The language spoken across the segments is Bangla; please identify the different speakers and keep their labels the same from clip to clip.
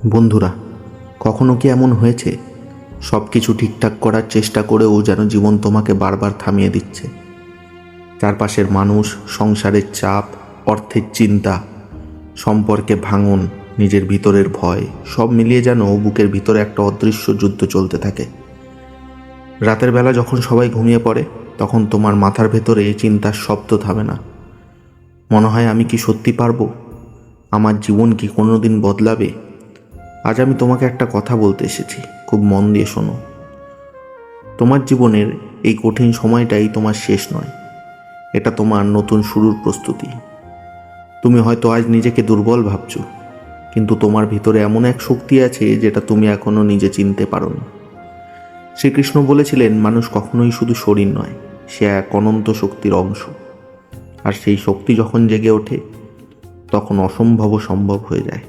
Speaker 1: বন্ধুরা, কখনো কি এমন হয়েছে সব কিছু ঠিকঠাক করার চেষ্টা করেও যেন জীবন তোমাকে বারবার থামিয়ে দিচ্ছে? চারপাশের মানুষ, সংসারের চাপ, অর্থের চিন্তা, সম্পর্কে ভাঙন, নিজের ভিতরের ভয়, সব মিলিয়ে যেন বুকের ভিতরে একটা অদৃশ্য যুদ্ধ চলতে থাকে। রাতের বেলা যখন সবাই ঘুমিয়ে পড়ে, তখন তোমার মাথার ভেতরে চিন্তার শব্দ থামে না। মনে হয়, আমি কি সত্যি পারবো? আমার জীবন কি কোনোদিন বদলাবে? আজ আমি তোমাকে একটা কথা বলতে এসেছি, খুব মন দিয়ে শোনো। তোমার জীবনের এই কঠিন সময়টাই তোমার শেষ নয়, এটা তোমার নতুন শুরুর প্রস্তুতি। তুমি হয়তো আজ নিজেকে দুর্বল ভাবছো, কিন্তু তোমার ভিতরে এমন এক শক্তি আছে যেটা তুমি এখনো নিজে চিনতে পারোনি। শ্রীকৃষ্ণ বলেছিলেন, মানুষ কখনোই শুধু শরীর নয়, সে এক অনন্ত শক্তির অংশ। আর সেই শক্তি যখন জেগে ওঠে, তখন অসম্ভব সম্ভব হয়ে যায়।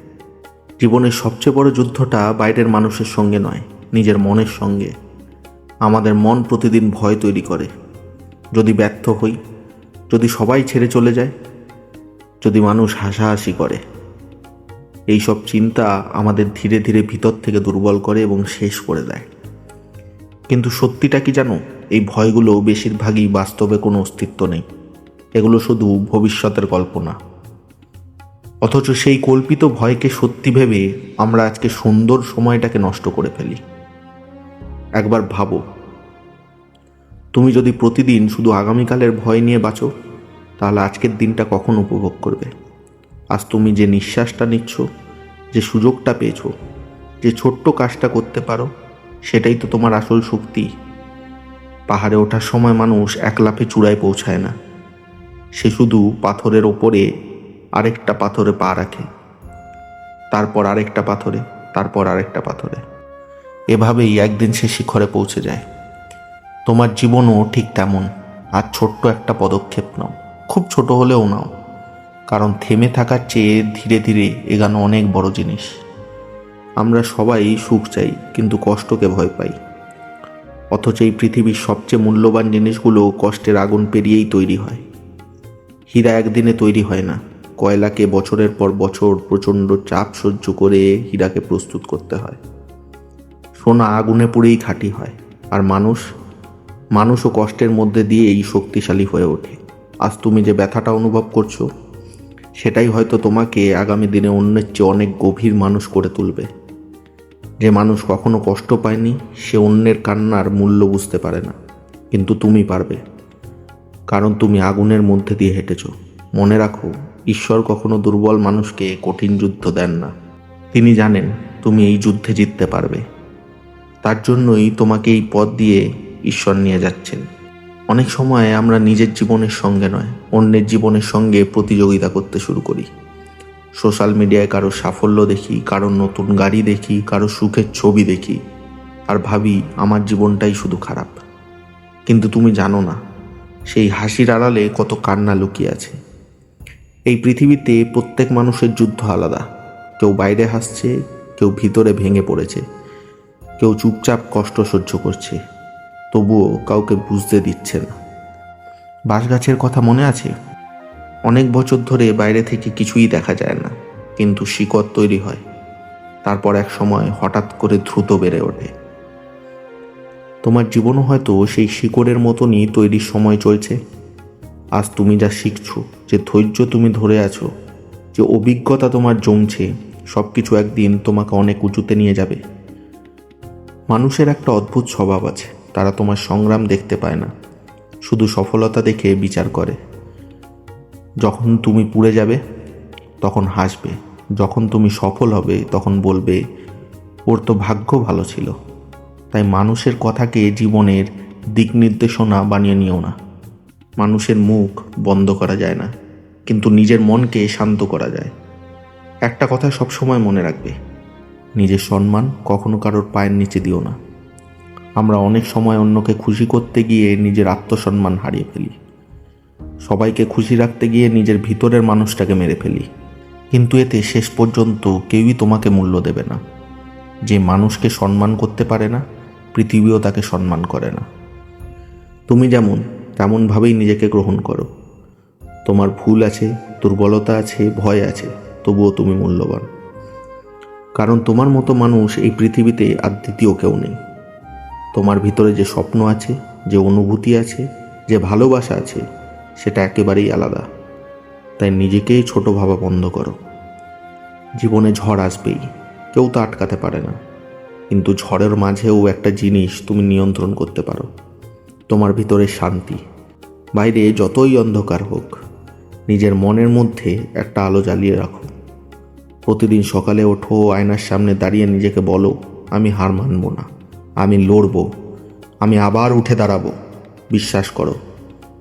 Speaker 1: জীবনের সবচেয়ে বড় যুদ্ধটা বাইরের মানুষের সঙ্গে নয়, নিজের মনের সঙ্গে। আমাদের মন প্রতিদিন ভয় তৈরি করে। যদি ব্যর্থ হই, যদি সবাই ছেড়ে চলে যায়, যদি মানুষ হাসাহাসি করে, এইসব চিন্তা আমাদের ধীরে ধীরে ভিতর থেকে দুর্বল করে এবং শেষ করে দেয়। কিন্তু সত্যিটা কি জানো? এই ভয়গুলো বেশিরভাগই বাস্তবে কোনো অস্তিত্ব নেই। এগুলো শুধু ভবিষ্যতের কল্পনা। অথচ সেই কল্পিত ভয়কে সত্যি ভেবে আমরা আজকে সুন্দর সময়টাকে নষ্ট করে ফেলি। একবার ভাবো, তুমি যদি প্রতিদিন শুধু আগামীকালের ভয় নিয়ে বাঁচো, তাহলে আজকের দিনটা কখন উপভোগ করবে? আজ তুমি যে নিঃশ্বাসটা নিচ্ছ, যে সুযোগটা পেয়েছো, যে ছোট্ট কাজটা করতে পারো, সেটাই তো তোমার আসল শক্তি। পাহাড়ে ওঠার সময় মানুষ এক লাফে চূড়ায় পৌঁছায় না, সে শুধু পাথরের ওপরে আরেকটা পাথরে পা রাখে, তারপর আরেকটা পাথরে, তারপর আরেকটা পাথরে। এভাবেই একদিন সে শিখরে পৌঁছে যায়। তোমার জীবনও ঠিক তেমন। আর ছোট্ট একটা পদক্ষেপ নাও, খুব ছোট হলেও নাও, কারণ থেমে থাকার চেয়ে ধীরে ধীরে এগানো অনেক বড় জিনিস। আমরা সবাই সুখ চাই, কিন্তু কষ্টকে ভয় পাই। অথচ এই পৃথিবীর সবচেয়ে মূল্যবান জিনিসগুলো কষ্টের আগুন পেরিয়েই তৈরি হয়। হীরা একদিনে তৈরি হয় না, কয়লাকে বছরের পর বছর প্রচণ্ড চাপ সহ্য করে হীরাকে প্রস্তুত করতে হয়। সোনা আগুনে পুড়েই খাঁটি হয়। আর মানুষও কষ্টের মধ্যে দিয়েই শক্তিশালী হয়ে ওঠে। আজ তুমি যে ব্যথাটা অনুভব করছো, সেটাই হয়তো তোমাকে আগামী দিনে অন্যের চেয়ে অনেক গভীর মানুষ করে তুলবে। যে মানুষ কখনো কষ্ট পায়নি, সে অন্যের কান্নার মূল্য বুঝতে পারে না, কিন্তু তুমি পারবে, কারণ তুমি আগুনের মধ্যে দিয়ে হেঁটেছো। মনে রাখো, ঈশ্বর কখনো দুর্বল মানুষকে কঠিন যুদ্ধ দেন না। তিনি জানেন তুমি এই যুদ্ধে জিততে পারবে। তার জন্যই তোমাকে এই পথ দিয়ে ঈশ্বর নিয়ে যাচ্ছেন। অনেক সময় আমরা নিজের জীবনের সঙ্গে নয়, অন্যের জীবনের সঙ্গে প্রতিযোগিতা করতে শুরু করি। সোশ্যাল মিডিয়ায় কারো সাফল্য দেখি, কারো নতুন গাড়ি দেখি, কারো সুখের ছবি দেখি, আর ভাবি আমার জীবনটাই শুধু খারাপ। কিন্তু তুমি জানো না, সেই হাসির আড়ালে কত কান্না লুকিয়ে আছে। এই পৃথিবীতে প্রত্যেক মানুষের যুদ্ধ আলাদা। কেউ বাইরে হাসছে, কেউ ভিতরে ভেঙে পড়েছে, কেউ চুপচাপ কষ্ট সহ্য করছে, তবুও কাউকে বুঝতে দিচ্ছে না। বাঁশগাছের কথা মনে আছে? অনেক বছর ধরে বাইরে থেকে কিছুই দেখা যায় না, কিন্তু শিকড় তৈরি হয়। তারপর এক সময় হঠাৎ করে দ্রুত বেড়ে ওঠে। তোমার জীবনও হয়তো সেই শিকড়ের মতনই তৈরির সময় চলছে। আজ তুমি যা শিখছো, যে ধৈর্য তুমি ধরে আছো, যে অভিজ্ঞতা তোমার জমছে, সব কিছু একদিন তোমাকে অনেক উঁচুতে নিয়ে যাবে। মানুষের একটা অদ্ভুত স্বভাব আছে, তারা তোমার সংগ্রাম দেখতে পায় না, শুধু সফলতা দেখে বিচার করে। যখন তুমি পুড়ে যাবে, তখন হাসবে। যখন তুমি সফল হবে, তখন বলবে, ওর তো ভাগ্য ভালো ছিল। তাই মানুষের কথাকে জীবনের দিক নির্দেশনা বানিয়ে নিও না। মানুষের মুখ বন্ধ করা যায় না, কিন্তু নিজের মনকে শান্ত করা যায়। একটা কথা সবসময় মনে রাখবে, নিজের সম্মান কখনো কারোর পায়ের নিচে দিও না। আমরা অনেক সময় অন্যকে খুশি করতে গিয়ে নিজের আত্মসম্মান হারিয়ে ফেলি। সবাইকে খুশি রাখতে গিয়ে নিজের ভিতরের মানুষটাকে মেরে ফেলি। কিন্তু এতে শেষ পর্যন্ত কেউই তোমাকে মূল্য দেবে না। যে মানুষকে সম্মান করতে পারে না, পৃথিবীও তাকে সম্মান করে না। তুমি যেমন, তেমনভাবেই নিজেকে গ্রহণ করো। তোমার ভুল আছে, দুর্বলতা আছে, ভয় আছে, তবুও তুমি মূল্যবান। কারণ তোমার মতো মানুষ এই পৃথিবীতে আর দ্বিতীয় কেউ নেই। তোমার ভিতরে যে স্বপ্ন আছে, যে অনুভূতি আছে, যে ভালোবাসা আছে, সেটা একেবারেই আলাদা। তাই নিজেকেই ছোট ভাবা বন্ধ করো। জীবনে ঝড় আসবেই, কেউ তা আটকাতে পারে না, কিন্তু ঝড়ের মাঝেও একটা জিনিস তুমি নিয়ন্ত্রণ করতে পারো, তোমার ভিতরে শান্তি। বাইরে যতই অন্ধকার হোক, নিজের মনের মধ্যে একটা আলো জ্বালিয়ে রাখো। প্রতিদিন সকালে ওঠো, আয়নার সামনে দাঁড়িয়ে নিজেকে বলো, আমি হার মানব না, আমি লড়ব, আমি আবার উঠে দাঁড়াবো। বিশ্বাস করো,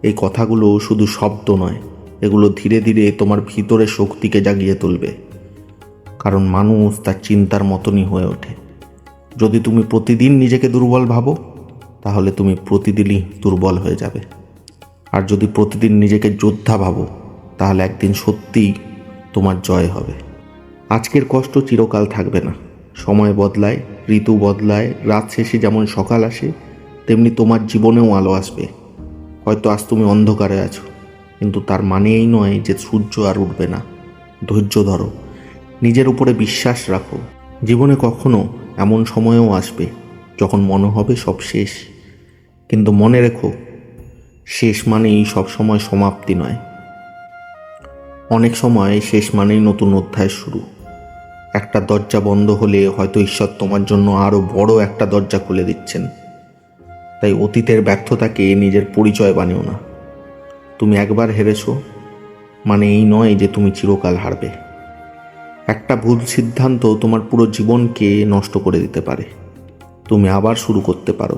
Speaker 1: এই কথাগুলো শুধু শব্দ নয়, এগুলো ধীরে ধীরে তোমার ভিতরে শক্তিকে জাগিয়ে তুলবে। কারণ মানুষ তার চিন্তার মতনই হয়ে ওঠে। যদি তুমি প্রতিদিন নিজেকে দুর্বল ভাবো, তাহলে তুমি প্রতিদিনই দুর্বল হয়ে যাবে। আর যদি প্রতিদিন নিজেকে যোদ্ধা ভাবো, তাহলে একদিন সত্যিই তোমার জয় হবে। আজকের কষ্ট চিরকাল থাকবে না। সময় বদলায়, ঋতু বদলায়, রাত শেষে যেমন সকাল আসে, তেমনি তোমার জীবনেও আলো আসবে। হয়তো আজ তুমি অন্ধকারে আছো, কিন্তু তার মানে এই নয় যে সূর্য আর উঠবে না। ধৈর্য ধরো, নিজের উপরে বিশ্বাস রাখো। জীবনে কখনো এমন সময়ও আসবে যখন মনে হবে সব শেষ, কিন্তু মনে রেখো, শেষ মানেই সবসময় সমাপ্তি নয়। অনেক সময় শেষ মানেই নতুন অধ্যায় শুরু। একটা দরজা বন্ধ হলে হয়তো ঈশ্বর তোমার জন্য আরও বড় একটা দরজা খুলে দিচ্ছেন। তাই অতীতের ব্যর্থতাকে নিজের পরিচয় বানিও না। তুমি একবার হেরেছো মানে এই নয় যে তুমি চিরকাল হারবে। একটা ভুল সিদ্ধান্ত তোমার পুরো জীবনকে নষ্ট করে দিতে পারে। তুমি আবার শুরু করতে পারো,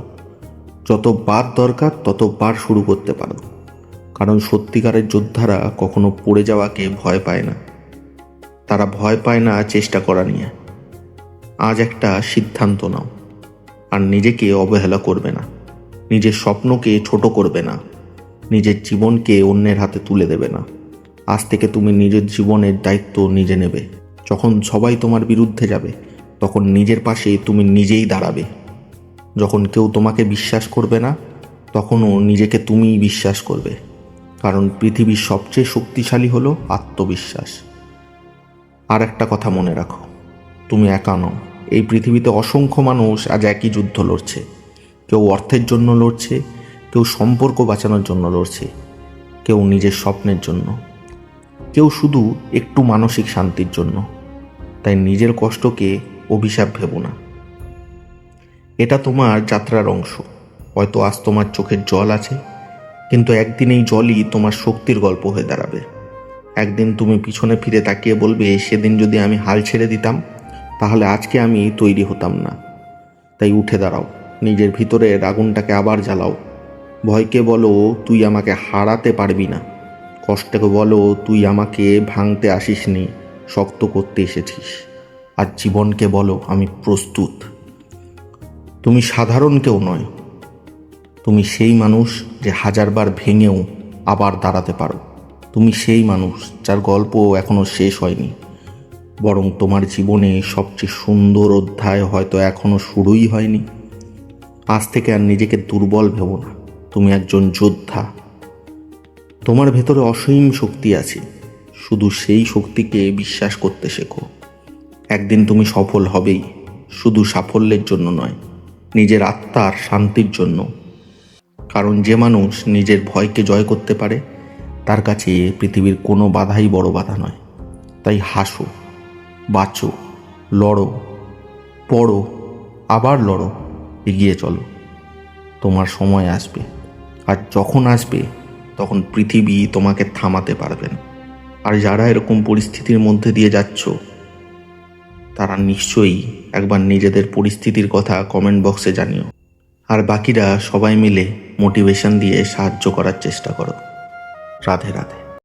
Speaker 1: যতবার দরকার ততবার শুরু করতে পারো। কারণ সত্যিকারের যোদ্ধারা কখনো পড়ে যাওয়াকে ভয় পায় না, তারা ভয় পায় না চেষ্টা করা নিয়ে। আজ একটা সিদ্ধান্ত নাও, আর নিজেকে অবহেলা করবে না, নিজের স্বপ্নকে ছোট করবে না, নিজের জীবনকে অন্যের হাতে তুলে দেবে না। আজ থেকে তুমি নিজের জীবনের দায়িত্ব নিজে নেবে। যখন সবাই তোমার বিরুদ্ধে যাবে, তখন নিজের পাশে তুমি নিজেই দাঁড়াবে। যখন কেউ তোমাকে বিশ্বাস করবে না, তখনও নিজেকে তুমিই বিশ্বাস করবে। কারণ পৃথিবীর সবচেয়ে শক্তিশালী হলো আত্মবিশ্বাস। আর একটা কথা মনে রাখো, তুমি একা নও। এই পৃথিবীতে অসংখ্য মানুষ আজ একই যুদ্ধ লড়ছে। কেউ অর্থের জন্য লড়ছে, কেউ সম্পর্ক বাঁচানোর জন্য লড়ছে, কেউ নিজের স্বপ্নের জন্য, কেউ শুধু একটু মানসিক শান্তির জন্য। তাই নিজের কষ্টকে অভিশাপ ভেবো না, এটা তোমার যাত্রার অংশ। হয়তো আজ তোমার চোখের জল আছে, কিন্তু একদিন এই জলই তোমার শক্তির গল্প হয়ে দাঁড়াবে। একদিন তুমি পিছনে ফিরে তাকিয়ে বলবে, সেদিন যদি আমি হাল ছেড়ে দিতাম, তাহলে আজকে আমি তৈরি হতাম না। তাই উঠে দাঁড়াও, নিজের ভিতরের আগুনটাকে আবার জ্বালাও। ভয়কে বলো, তুই আমাকে হারাতে পারবি না। কষ্টকে বলো, তুই আমাকে ভাঙতে আসিসনি, শক্ত করতে এসেছিস। আর জীবনকে বলো, আমি প্রস্তুত। তুমি সাধারণ কেউ নয়, তুমি সেই মানুষ যে হাজারবার ভেঙেও আবার দাঁড়াতে পারো। তুমি সেই মানুষ যার গল্প এখনো শেষ হয়নি, বরং তোমার জীবনে সবচেয়ে সুন্দর অধ্যায় হয়তো এখনো শুরুই হয়নি। আজ থেকে আর নিজেকে দুর্বল ভেবো না, তুমি একজন যোদ্ধা। তোমার ভেতরে অসীম শক্তি আছে, শুধু সেই শক্তিকে বিশ্বাস করতে শেখো। একদিন তুমি সফল হবেই, শুধু সাফল্যের জন্য নয়, নিজের আত্মার শান্তির জন্য। কারণ যে মানুষ নিজের ভয়কে জয় করতে পারে, তার কাছে পৃথিবীর কোনো বাধাই বড় বাধা নয়। তাই হাসো, বাঁচো, লড়ো, পড়ো, আবার লড়ো, এগিয়ে চলো। তোমার সময় আসবে, আর যখন আসবে তখন পৃথিবী তোমাকে থামাতে পারবে না। আর যারা এরকম পরিস্থিতির মধ্যে দিয়ে যাচ্ছ, তারা নিশ্চয়ই একবার নিজেদের পরিস্থিতির কথা কমেন্ট বক্সে জানিও। আর বাকিরা সবাই মিলে মোটিভেশন দিয়ে সাহায্য করার চেষ্টা করো। রাধে রাধে।